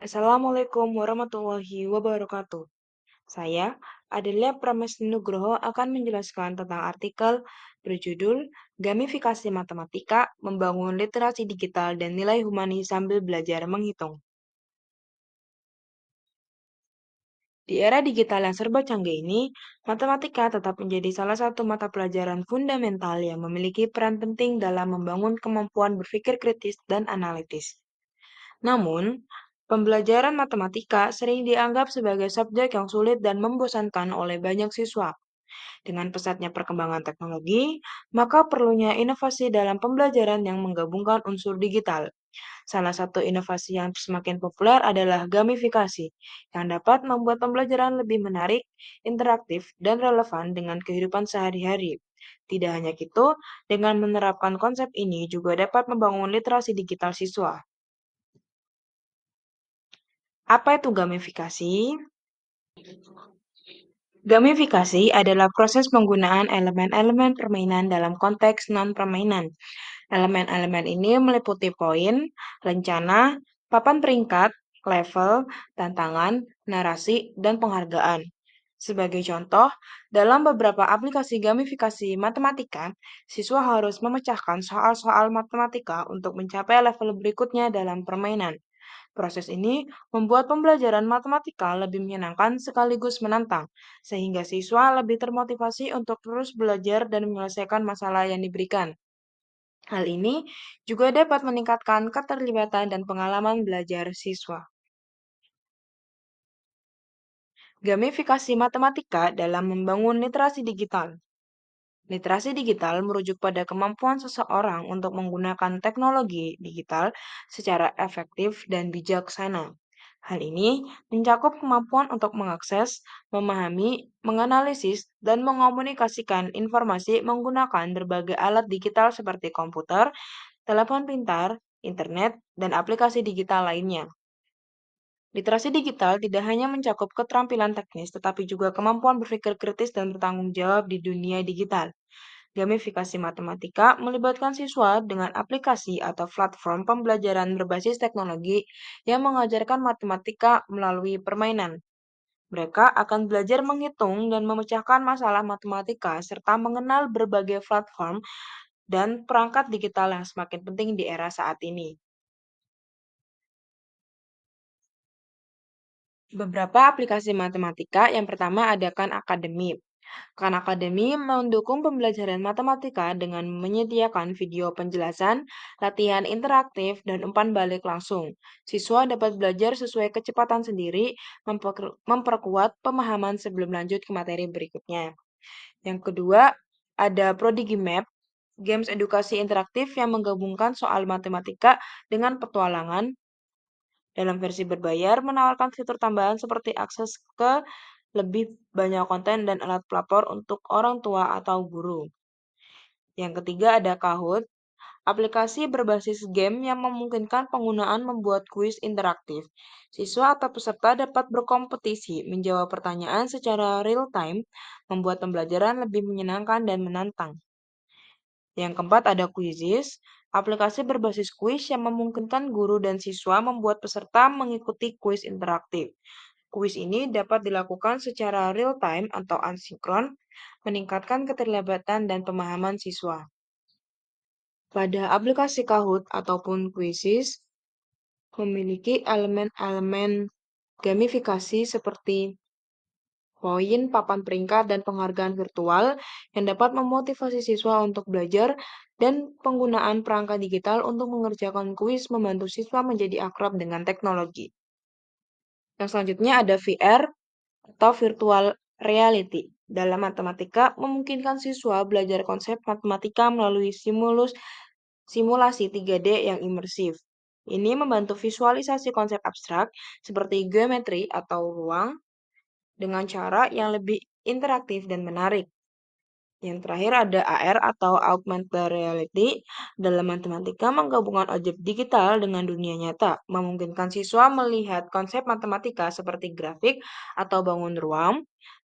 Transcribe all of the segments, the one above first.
Assalamualaikum warahmatullahi wabarakatuh. Saya Adelia Pramesnugroho akan menjelaskan tentang artikel berjudul Gamifikasi Matematika Membangun Literasi Digital dan Nilai Humanis Sambil Belajar Menghitung. Di era digital yang serba canggih ini, matematika tetap menjadi salah satu mata pelajaran fundamental yang memiliki peran penting dalam membangun kemampuan berpikir kritis dan analitis. Namun, pembelajaran matematika sering dianggap sebagai subjek yang sulit dan membosankan oleh banyak siswa. Dengan pesatnya perkembangan teknologi, maka perlunya inovasi dalam pembelajaran yang menggabungkan unsur digital. Salah satu inovasi yang semakin populer adalah gamifikasi, yang dapat membuat pembelajaran lebih menarik, interaktif, dan relevan dengan kehidupan sehari-hari. Tidak hanya itu, dengan menerapkan konsep ini juga dapat membangun literasi digital siswa. Apa itu gamifikasi? Gamifikasi adalah proses penggunaan elemen-elemen permainan dalam konteks non-permainan. Elemen-elemen ini meliputi poin, rencana, papan peringkat, level, tantangan, narasi, dan penghargaan. Sebagai contoh, dalam beberapa aplikasi gamifikasi matematika, siswa harus memecahkan soal-soal matematika untuk mencapai level berikutnya dalam permainan. Proses ini membuat pembelajaran matematika lebih menyenangkan sekaligus menantang, sehingga siswa lebih termotivasi untuk terus belajar dan menyelesaikan masalah yang diberikan. Hal ini juga dapat meningkatkan keterlibatan dan pengalaman belajar siswa. Gamifikasi matematika dalam membangun literasi digital. Literasi digital merujuk pada kemampuan seseorang untuk menggunakan teknologi digital secara efektif dan bijaksana. Hal ini mencakup kemampuan untuk mengakses, memahami, menganalisis, dan mengomunikasikan informasi menggunakan berbagai alat digital seperti komputer, telepon pintar, internet, dan aplikasi digital lainnya. Literasi digital tidak hanya mencakup keterampilan teknis, tetapi juga kemampuan berpikir kritis dan bertanggung jawab di dunia digital. Gamifikasi matematika melibatkan siswa dengan aplikasi atau platform pembelajaran berbasis teknologi yang mengajarkan matematika melalui permainan. Mereka akan belajar menghitung dan memecahkan masalah matematika serta mengenal berbagai platform dan perangkat digital yang semakin penting di era saat ini. Beberapa aplikasi matematika, yang pertama ada Khan Academy. Khan Academy mendukung pembelajaran matematika dengan menyediakan video penjelasan, latihan interaktif, dan umpan balik langsung. Siswa dapat belajar sesuai kecepatan sendiri, memperkuat pemahaman sebelum lanjut ke materi berikutnya. Yang kedua, ada Prodigy Map, games edukasi interaktif yang menggabungkan soal matematika dengan petualangan. Dalam versi berbayar, menawarkan fitur tambahan seperti akses ke lebih banyak konten dan alat pelapor untuk orang tua atau guru. Yang ketiga ada Kahoot, aplikasi berbasis game yang memungkinkan penggunaan membuat kuis interaktif. Siswa atau peserta dapat berkompetisi menjawab pertanyaan secara real-time, membuat pembelajaran lebih menyenangkan dan menantang. Yang keempat ada Quizzes, aplikasi berbasis kuis yang memungkinkan guru dan siswa membuat peserta mengikuti kuis interaktif. Kuis ini dapat dilakukan secara real-time atau asinkron, meningkatkan keterlibatan dan pemahaman siswa. Pada aplikasi Kahoot ataupun Quizzes, memiliki elemen-elemen gamifikasi seperti poin, papan peringkat, dan penghargaan virtual yang dapat memotivasi siswa untuk belajar dan penggunaan perangkat digital untuk mengerjakan kuis membantu siswa menjadi akrab dengan teknologi. Yang selanjutnya ada VR atau virtual reality. Dalam matematika, memungkinkan siswa belajar konsep matematika melalui simulasi 3D yang imersif. Ini membantu visualisasi konsep abstrak seperti geometri atau ruang dengan cara yang lebih interaktif dan menarik. Yang terakhir ada AR atau Augmented Reality. Dalam matematika, menggabungkan objek digital dengan dunia nyata, memungkinkan siswa melihat konsep matematika seperti grafik atau bangun ruang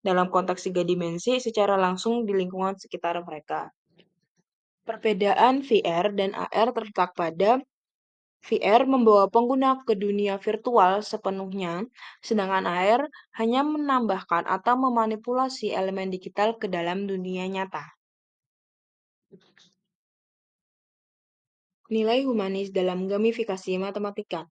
dalam konteks tiga dimensi secara langsung di lingkungan sekitar mereka. Perbedaan VR dan AR terletak pada VR membawa pengguna ke dunia virtual sepenuhnya, sedangkan AR hanya menambahkan atau memanipulasi elemen digital ke dalam dunia nyata. Nilai humanis dalam gamifikasi matematika.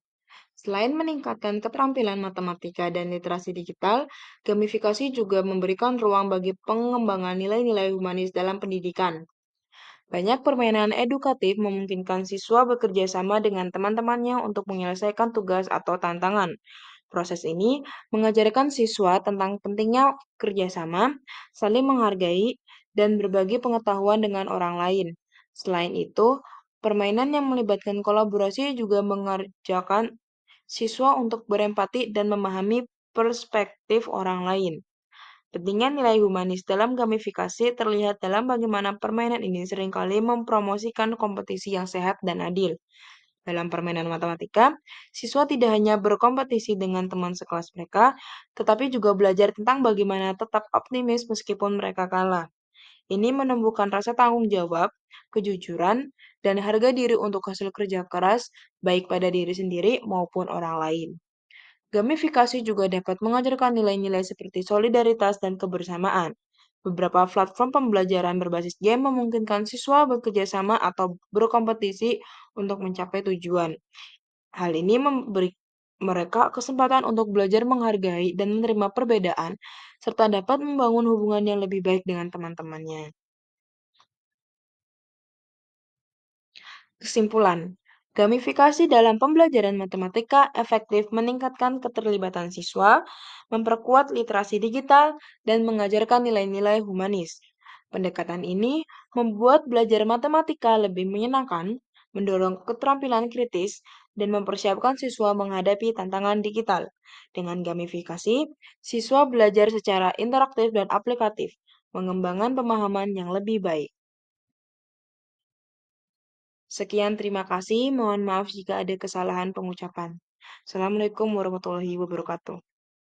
Selain meningkatkan keterampilan matematika dan literasi digital, gamifikasi juga memberikan ruang bagi pengembangan nilai-nilai humanis dalam pendidikan. Banyak permainan edukatif memungkinkan siswa bekerja sama dengan teman-temannya untuk menyelesaikan tugas atau tantangan. Proses ini mengajarkan siswa tentang pentingnya kerjasama, saling menghargai, dan berbagi pengetahuan dengan orang lain. Selain itu, permainan yang melibatkan kolaborasi juga mengerjakan siswa untuk berempati dan memahami perspektif orang lain. Pentingnya nilai humanis dalam gamifikasi terlihat dalam bagaimana permainan ini seringkali mempromosikan kompetisi yang sehat dan adil. Dalam permainan matematika, siswa tidak hanya berkompetisi dengan teman sekelas mereka, tetapi juga belajar tentang bagaimana tetap optimis meskipun mereka kalah. Ini menumbuhkan rasa tanggung jawab, kejujuran, dan harga diri untuk hasil kerja keras, baik pada diri sendiri maupun orang lain. Gamifikasi juga dapat mengajarkan nilai-nilai seperti solidaritas dan kebersamaan. Beberapa platform pembelajaran berbasis game memungkinkan siswa bekerja sama atau berkompetisi untuk mencapai tujuan. Hal ini memberi mereka kesempatan untuk belajar menghargai dan menerima perbedaan, serta dapat membangun hubungan yang lebih baik dengan teman-temannya. Kesimpulan, gamifikasi dalam pembelajaran matematika efektif meningkatkan keterlibatan siswa, memperkuat literasi digital, dan mengajarkan nilai-nilai humanis. Pendekatan ini membuat belajar matematika lebih menyenangkan, mendorong keterampilan kritis, dan mempersiapkan siswa menghadapi tantangan digital. Dengan gamifikasi, siswa belajar secara interaktif dan aplikatif, mengembangkan pemahaman yang lebih baik. Sekian terima kasih, mohon maaf jika ada kesalahan pengucapan. Assalamualaikum warahmatullahi wabarakatuh.